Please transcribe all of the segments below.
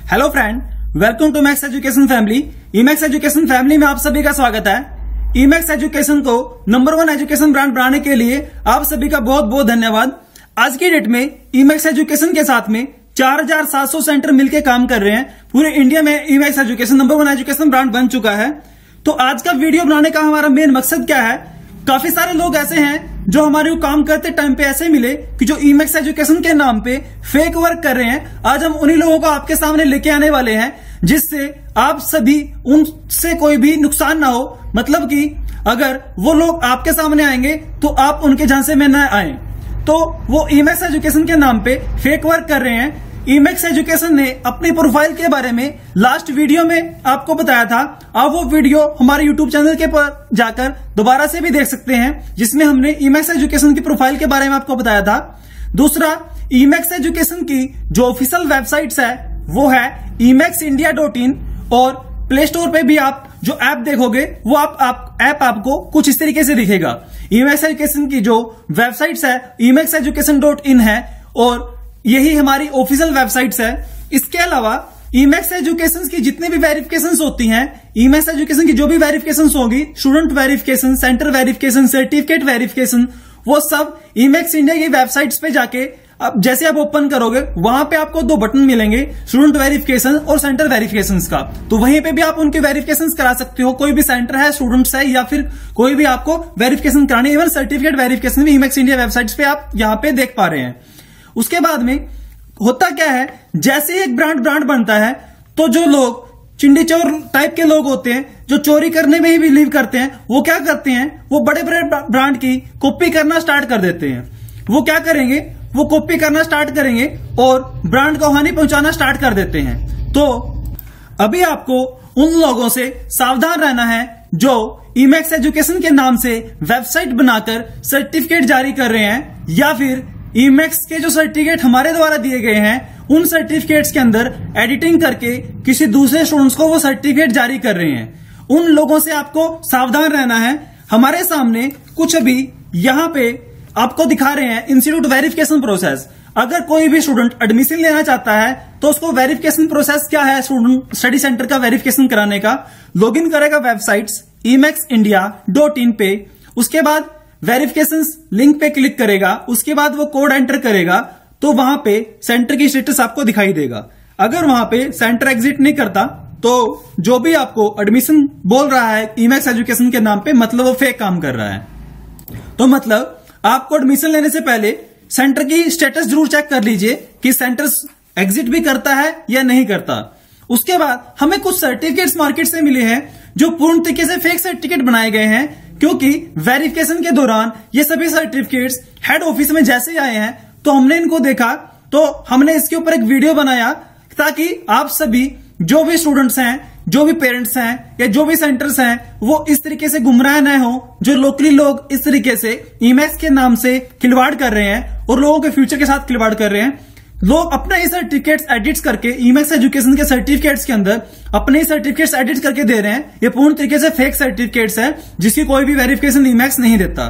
Hello friend, welcome to Max education family. Emax education family में आप सभी का स्वागत है। ईमैक्स एजुकेशन को नंबर 1 एजुकेशन ब्रांड बनाने के लिए आप सभी का बहुत बहुत धन्यवाद। आज की डेट में ईमैक्स एजुकेशन के साथ में 4700 सेंटर मिलकर काम कर रहे हैं। पूरे इंडिया में Emax education number 1 education brand बन चुका है। तो आज का वीडियो बनाने का हमारा मेन मकसद क्या है? काफी सारे लोग ऐसे हैं जो हमारे को काम करते टाइम पे ऐसे मिले कि जो ईमैक्स एजुकेशन के नाम पे फेक वर्क कर रहे हैं। आज हम उन्हीं लोगों को आपके सामने लेके आने वाले हैं, जिससे आप सभी उनसे कोई भी नुकसान ना हो। मतलब कि अगर वो लोग आपके सामने आएंगे तो आप उनके झांसे में न आए। तो वो ईमैक्स एजुकेशन के नाम पे फेक वर्क कर रहे हैं। ईमैक्स एजुकेशन ने अपनी प्रोफाइल के बारे में लास्ट वीडियो में आपको बताया था। आप वो वीडियो हमारे यूट्यूब चैनल के पर जाकर दोबारा से भी देख सकते हैं, जिसमें हमने ईमैक्स एजुकेशन की प्रोफाइल के बारे में आपको बताया था। दूसरा, ईमैक्स एजुकेशन की जो ऑफिशियल वेबसाइट्स है वो है emexindia.in, और प्ले स्टोर पे भी आप जो ऐप देखोगे वो ऐप आपको कुछ इस तरीके से दिखेगा। ईमैक्स एजुकेशन की जो वेबसाइट्स है emexeducation.in है, और यही हमारी ऑफिशियल वेबसाइट्स है। इसके अलावा ईमैक्स एजुकेशन की जितनी भी वेरिफिकेशंस होती हैं, ईमैक्स एजुकेशन की जो भी वेरिफिकेशंस होगी, student verification, centre verification, certificate verification, वो सब ईमैक्स इंडिया की वेबसाइट्स पे जाके अब जैसे आप ओपन करोगे वहां पे आपको 2 बटन मिलेंगे, स्टूडेंट वेरिफिकेशन और सेंटर वेरिफिकेशन का। तो वहीं पे भी आप उनके वेरिफिकेशन करा सकते हो। कोई भी सेंटर है, स्टूडेंट्स है, या फिर कोई भी आपको वेरिफिकेशन करानी, इवन सर्टिफिकेट वेरिफिकेशन भी ईमैक्स इंडिया वेबसाइट्स पे आप यहाँ पे देख पा रहे हैं। उसके बाद में होता क्या है, जैसे ही एक ब्रांड बनता है तो जो लोग चिंडी चोर टाइप के लोग होते हैं, जो चोरी करने में ही बिलीव करते हैं, वो क्या करते हैं, वो बड़े बड़े ब्रांड की कॉपी करना स्टार्ट कर देते हैं। वो क्या करेंगे, वो कॉपी करना स्टार्ट करेंगे और ब्रांड को हानि पहुंचाना स्टार्ट कर देते हैं। तो अभी आपको उन लोगों से सावधान रहना है जो ईमैक्स एजुकेशन के नाम से वेबसाइट बनाकर सर्टिफिकेट जारी कर रहे हैं, या फिर ईमैक्स के जो सर्टिफिकेट हमारे द्वारा दिए गए हैं उन सर्टिफिकेट्स के अंदर एडिटिंग करके किसी दूसरे स्टूडेंट्स को वो सर्टिफिकेट जारी कर रहे हैं। उन लोगों से आपको सावधान रहना है। हमारे सामने कुछ अभी यहाँ पे आपको दिखा रहे हैं इंस्टीट्यूट वेरिफिकेशन प्रोसेस। अगर कोई भी स्टूडेंट एडमिशन लेना चाहता है तो उसको वेरिफिकेशन प्रोसेस क्या है, स्टूडेंट स्टडी सेंटर का वेरिफिकेशन कराने का, लॉगिन करेगा वेबसाइट्स emexindia.in पे। उसके बाद वेरिफिकेशन लिंक पे क्लिक करेगा, उसके बाद वो कोड एंटर करेगा तो वहां पे सेंटर की स्टेटस आपको दिखाई देगा। अगर वहां पे सेंटर एग्जिट नहीं करता तो जो भी आपको एडमिशन बोल रहा है ईमैक्स एजुकेशन के नाम पे, मतलब वो फेक काम कर रहा है। तो मतलब आपको एडमिशन लेने से पहले सेंटर की स्टेटस जरूर चेक कर लीजिए कि सेंटर एग्जिट भी करता है या नहीं करता। उसके बाद हमें कुछ सर्टिफिकेट्स मार्केट से मिले हैं जो पूर्ण तरीके से फेक सर्टिफिकेट बनाए गए हैं, क्योंकि वेरिफिकेशन के दौरान ये सभी सर्टिफिकेट्स हेड ऑफिस में जैसे आए हैं तो हमने इनको देखा, तो हमने इसके ऊपर एक वीडियो बनाया ताकि आप सभी जो भी स्टूडेंट्स हैं, जो भी पेरेंट्स हैं, या जो भी सेंटर्स हैं, वो इस तरीके से गुमराह न हो। जो लोकली लोग इस तरीके से ईमैक्स के नाम से खिलवाड़ कर रहे हैं और लोगों के फ्यूचर के साथ खिलवाड़ कर रहे हैं। लोग अपने ही सर्टिफिकेट्स एडिट्स करके ईमैक्स एजुकेशन के सर्टिफिकेट्स के अंदर अपने ही सर्टिफिकेट्स एडिट करके दे रहे हैं। ये पूर्ण तरीके से फेक सर्टिफिकेट्स है, जिसकी कोई भी वेरिफिकेशन ईमैक्स नहीं देता।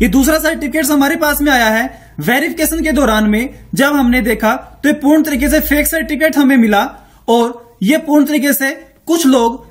ये दूसरा सर्टिफिकेट हमारे पास में आया है वेरिफिकेशन के दौरान में। जब हमने देखा तो ये पूर्ण तरीके से फेक सर्टिफिकेट हमें मिला, और ये पूर्ण तरीके से कुछ लोग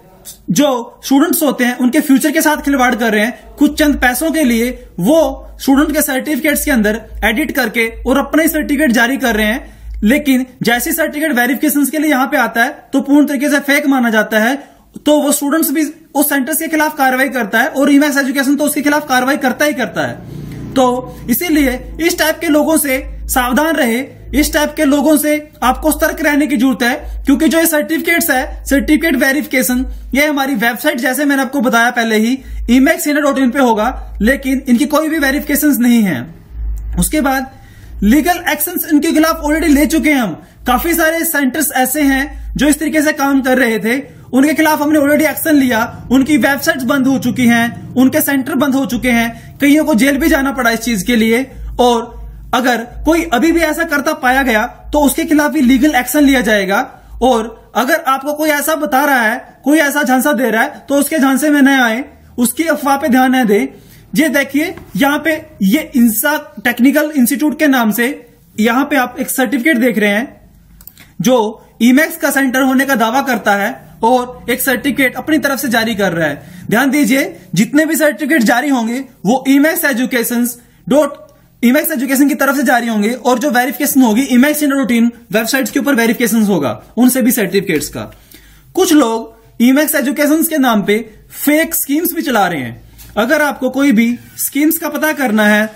जो स्टूडेंट्स होते हैं उनके फ्यूचर के साथ खिलवाड़ कर रहे हैं। कुछ चंद पैसों के लिए वो स्टूडेंट के सर्टिफिकेट्स के अंदर एडिट करके और अपना ही सर्टिफिकेट जारी कर रहे हैं, लेकिन जैसे सर्टिफिकेट वेरिफिकेशन के लिए यहां पे आता है तो पूर्ण तरीके से फेक माना जाता है। तो वो स्टूडेंट्स भी उस सेंटर के खिलाफ कार्रवाई करता है, और ईमैक्स एजुकेशन तो उसके खिलाफ कार्रवाई करता ही करता है। तो इसीलिए इस टाइप के लोगों से सावधान रहे। इस टाइप के लोगों से आपको सतर्क रहने की जरूरत है, क्योंकि जो ये सर्टिफिकेट्स है, सर्टिफिकेट वेरिफिकेशन, ये हमारी वेबसाइट जैसे मैंने आपको बताया पहले ही emexindia.in पे होगा, लेकिन इनकी कोई भी वेरिफिकेशन नहीं है। उसके बाद लीगल एक्शंस इनके खिलाफ ऑलरेडी ले चुके हैं हम। काफी सारे सेंटर्स ऐसे हैं जो इस तरीके से काम कर रहे थे, उनके खिलाफ हमने ऑलरेडी एक्शन लिया। उनकी वेबसाइट्स बंद हो चुकी हैं, उनके सेंटर बंद हो चुके हैं, कईयों को जेल भी जाना पड़ा इस चीज के लिए। और अगर कोई अभी भी ऐसा करता पाया गया तो उसके खिलाफ भी लीगल एक्शन लिया जाएगा। और अगर आपको कोई ऐसा बता रहा है, कोई ऐसा झांसा दे रहा है, तो उसके झांसे में न आए, उसकी अफवाह पे ध्यान न दें। ये देखिए यहाँ पे ये इंसा टेक्निकल इंस्टीट्यूट के नाम से यहाँ पे आप एक सर्टिफिकेट देख रहे हैं। जो ईमैक्स का सेंटर होने का दावा करता है और एक सर्टिफिकेट अपनी तरफ से जारी कर रहा है। ध्यान दीजिए, जितने भी सर्टिफिकेट जारी होंगे वो ईमैक्स एजुकेशन की तरफ से जारी होंगे और जो वेरिफिकेशन होगी ईमैक्स इंडिया रूटीन वेबसाइट्स के ऊपर वेरिफिकेशन होगा उनसे भी सर्टिफिकेट्स का। कुछ लोग ईमैक्स एजुकेशन के नाम पे फेक स्कीम्स भी चला रहे हैं। अगर आपको कोई भी स्कीम्स का पता करना है,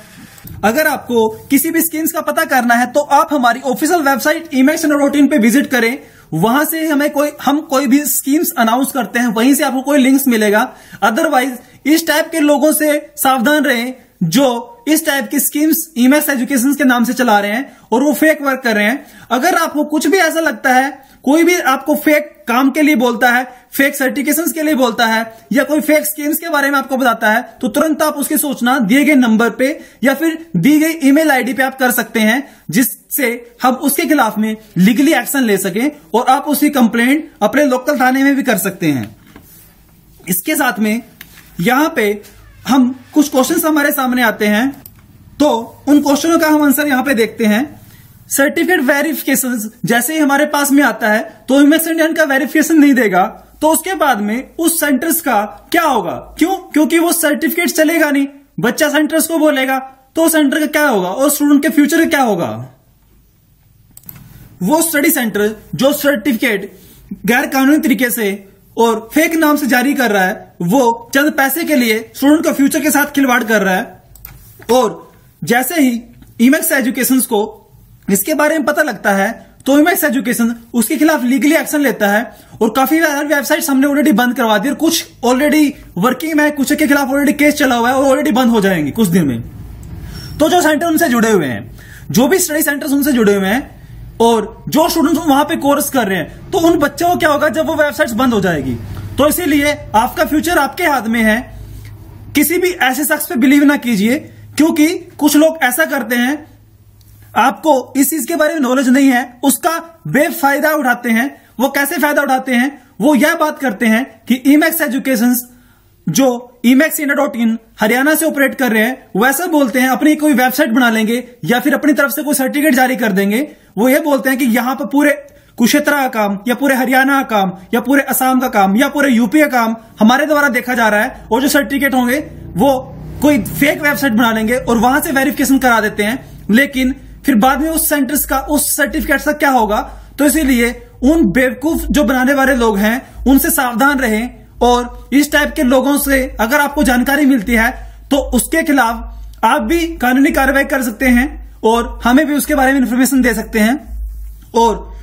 अगर आपको किसी भी स्कीम्स का पता करना है तो आप हमारी official website Emax India routine पे विजिट करें। वहां से हम कोई भी स्कीम्स अनाउंस करते हैं, वहीं से आपको कोई लिंक्स मिलेगा। अदरवाइज इस टाइप के लोगों से सावधान रहें जो इस टाइप की स्कीम्स ईमैक्स एजुकेशन के नाम से चला रहे हैं और वो फेक वर्क कर रहे हैं। अगर आपको कुछ भी ऐसा लगता है, कोई भी आपको फेक काम के लिए बोलता है, फेक सर्टिफिकेशंस के लिए बोलता है या कोई फेक स्कीम्स के बारे में आपको बताता है, तो तुरंत आप उसकी सूचना दिए गए नंबर पे या फिर दी गई ईमेल आईडी पे आप कर सकते हैं, जिससे हम उसके खिलाफ में लीगली एक्शन ले सकें और आप उसकी कंप्लेंट अपने लोकल थाने में भी कर सकते हैं। इसके साथ में यहां पे हम कुछ क्वेश्चंस हमारे सामने आते हैं, तो उन क्वेश्चनों का हम आंसर यहां पे देखते हैं। सर्टिफिकेट वेरिफिकेशन जैसे ही हमारे पास में आता है तो ईमैक्स इंडिया का वेरिफिकेशन नहीं देगा, तो उसके बाद में उस सेंटर्स का क्या होगा? क्योंकि वो सर्टिफिकेट चलेगा नहीं, बच्चा सेंटर्स को बोलेगा तो सेंटर का क्या होगा और स्टूडेंट के फ्यूचर का क्या होगा? वो स्टडी सेंटर जो सर्टिफिकेट गैर कानूनी तरीके से और फेक नाम से जारी कर रहा है, वो चंद पैसे के लिए स्टूडेंट के फ्यूचर के साथ खिलवाड़ कर रहा है। और जैसे ही ईमैक्स एजुकेशन को इसके बारे में पता लगता है तो ईमैक्स एजुकेशन उसके खिलाफ लीगली एक्शन लेता है और काफी वेबसाइट्स हमने ऑलरेडी बंद करवा दी और कुछ ऑलरेडी वर्किंग में है, कुछ के खिलाफ ऑलरेडी केस चला हुआ है और ऑलरेडी बंद हो जाएंगे कुछ दिन में। तो जो सेंटर उनसे जुड़े हुए हैं, जो भी स्टडी सेंटर्स उनसे जुड़े हुए हैं और जो स्टूडेंट्स वहां पे कोर्स कर रहे हैं, तो उन बच्चों को क्या होगा जब वो वेबसाइट्स बंद हो जाएगी? तो इसीलिए आपका फ्यूचर आपके हाथ में है। किसी भी ऐसे शख्स पे बिलीव ना कीजिए, क्योंकि कुछ लोग ऐसा करते हैं, आपको इस चीज के बारे में नॉलेज नहीं है, उसका बेफायदा उठाते हैं। वो कैसे फायदा उठाते हैं? वो यह बात करते हैं कि ईमैक्स एजुकेशन जो emexindia.in हरियाणा से ऑपरेट कर रहे हैं, वैसा बोलते हैं अपनी कोई वेबसाइट बना लेंगे या फिर अपनी तरफ से कोई सर्टिफिकेट जारी कर देंगे। वो ये बोलते हैं कि यहां पर पूरे कुरुक्षेत्र का काम या पूरे हरियाणा का काम या पूरे असम का काम या पूरे यूपी का काम हमारे द्वारा देखा जा रहा है, और जो सर्टिफिकेट होंगे वो कोई फेक वेबसाइट बना लेंगे और वहां से वेरिफिकेशन करा देते हैं। लेकिन फिर बाद में उस सेंटर्स का, उस सर्टिफिकेट का क्या होगा? तो इसीलिए उन बेवकूफ जो बनाने वाले लोग हैं उनसे सावधान रहें, और इस टाइप के लोगों से अगर आपको जानकारी मिलती है तो उसके खिलाफ आप भी कानूनी कार्रवाई कर सकते हैं और हमें भी उसके बारे में इंफॉर्मेशन दे सकते हैं। और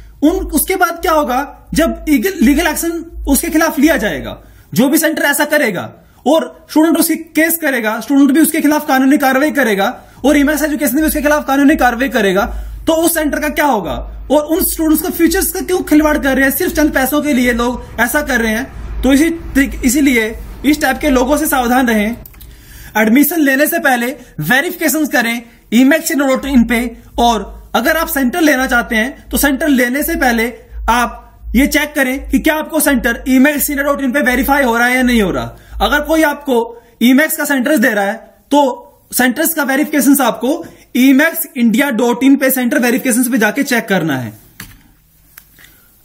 उसके बाद क्या होगा जब लीगल एक्शन उसके खिलाफ लिया जाएगा, जो भी सेंटर ऐसा करेगा और स्टूडेंट उसकी केस करेगा, स्टूडेंट भी उसके खिलाफ कानूनी कार्रवाई करेगा और ईमैक्स एजुकेशन भी उसके खिलाफ कानूनी कार्रवाई करेगा, तो उस सेंटर का क्या होगा? और उन स्टूडेंट्स का फ्यूचर्स का क्यों खिलवाड़ कर रहे हैं? सिर्फ चंद पैसों के लिए लोग ऐसा कर रहे हैं। तो इसीलिए इस टाइप के लोगों से सावधान रहें। एडमिशन लेने से पहले वेरिफिकेशन करें emexindia.in पे, और अगर आप सेंटर लेना चाहते हैं तो सेंटर लेने से पहले आप ये चेक करें कि क्या आपको सेंटर emexindia.in पे वेरीफाई हो रहा है या नहीं हो रहा। अगर कोई आपको ईमैक्स का सेंटर्स दे रहा है तो सेंटर्स का वेरिफिकेशन आपको emexindia.in पे सेंटर वेरिफिकेशन पे जाके चेक करना है।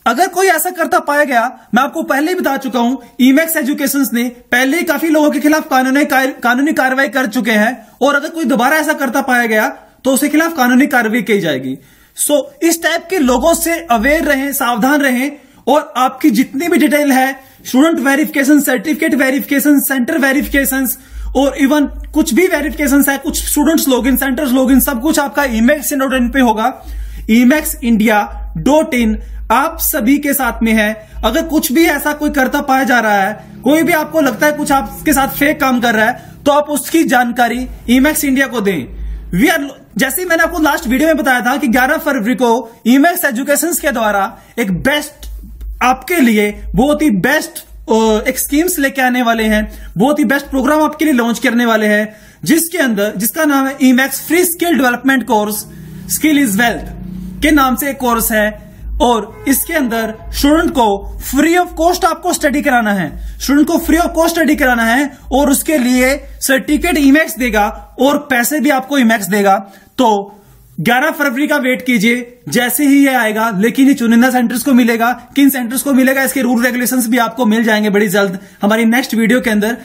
अगर कोई ऐसा करता पाया गया, मैं आपको पहले ही बता चुका हूं, ईमैक्स एजुकेशन ने पहले ही काफी लोगों के खिलाफ कानूनी कार्रवाई कर चुके हैं, और अगर कोई दोबारा ऐसा करता पाया गया तो उसके खिलाफ कानूनी कार्रवाई की जाएगी। सो इस टाइप के लोगों से अवेयर रहें, सावधान रहें, और आपकी जितनी भी डिटेल है, student verification, certificate verification, centre verification और इवन कुछ भी वेरिफिकेशन है, कुछ स्टूडेंट्स लॉगिन, सेंटर्स लॉगिन, सब कुछ आपका emexindia.in पे होगा। emexindia.in आप सभी के साथ में है। अगर कुछ भी ऐसा कोई करता पाया जा रहा है, कोई भी आपको लगता है कुछ आपके साथ फेक काम कर रहा है, तो आप उसकी जानकारी ईमैक्स इंडिया को दें। जैसे मैंने आपको लास्ट वीडियो में बताया था कि 11 फरवरी को ईमैक्स एजुकेशन के द्वारा एक बेस्ट, आपके लिए बहुत ही बेस्ट एक स्कीम्स लेके आने वाले हैं, बहुत ही बेस्ट प्रोग्राम आपके लिए लॉन्च करने वाले हैं, जिसका नाम है Emax free skill development course, skill is wealth के नाम से एक कोर्स है। और इसके अंदर स्टूडेंट को फ्री ऑफ कॉस्ट आपको स्टडी कराना है, स्टूडेंट को फ्री ऑफ कॉस्ट स्टडी कराना है, और उसके लिए सर्टिफिकेट ईमैक्स देगा और पैसे भी आपको ईमैक्स देगा। तो 11 फरवरी का वेट कीजिए, जैसे ही ये आएगा। लेकिन ये चुनिंदा सेंटर्स को मिलेगा, किन सेंटर्स को मिलेगा इसके रूल रेगुलेशंस भी आपको मिल जाएंगे बड़ी जल्द हमारी नेक्स्ट वीडियो के अंदर।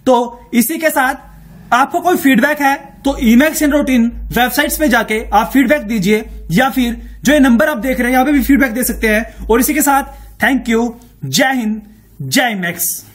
तो इसी के साथ आपको कोई फीडबैक है तो ईमैक्स इन रूटीन वेबसाइट्स पे जाके आप फीडबैक दीजिए, या फिर जो ये नंबर आप देख रहे हैं यहां पे भी फीडबैक दे सकते हैं। और इसी के साथ थैंक यू, जय हिंद, जय ईमैक्स।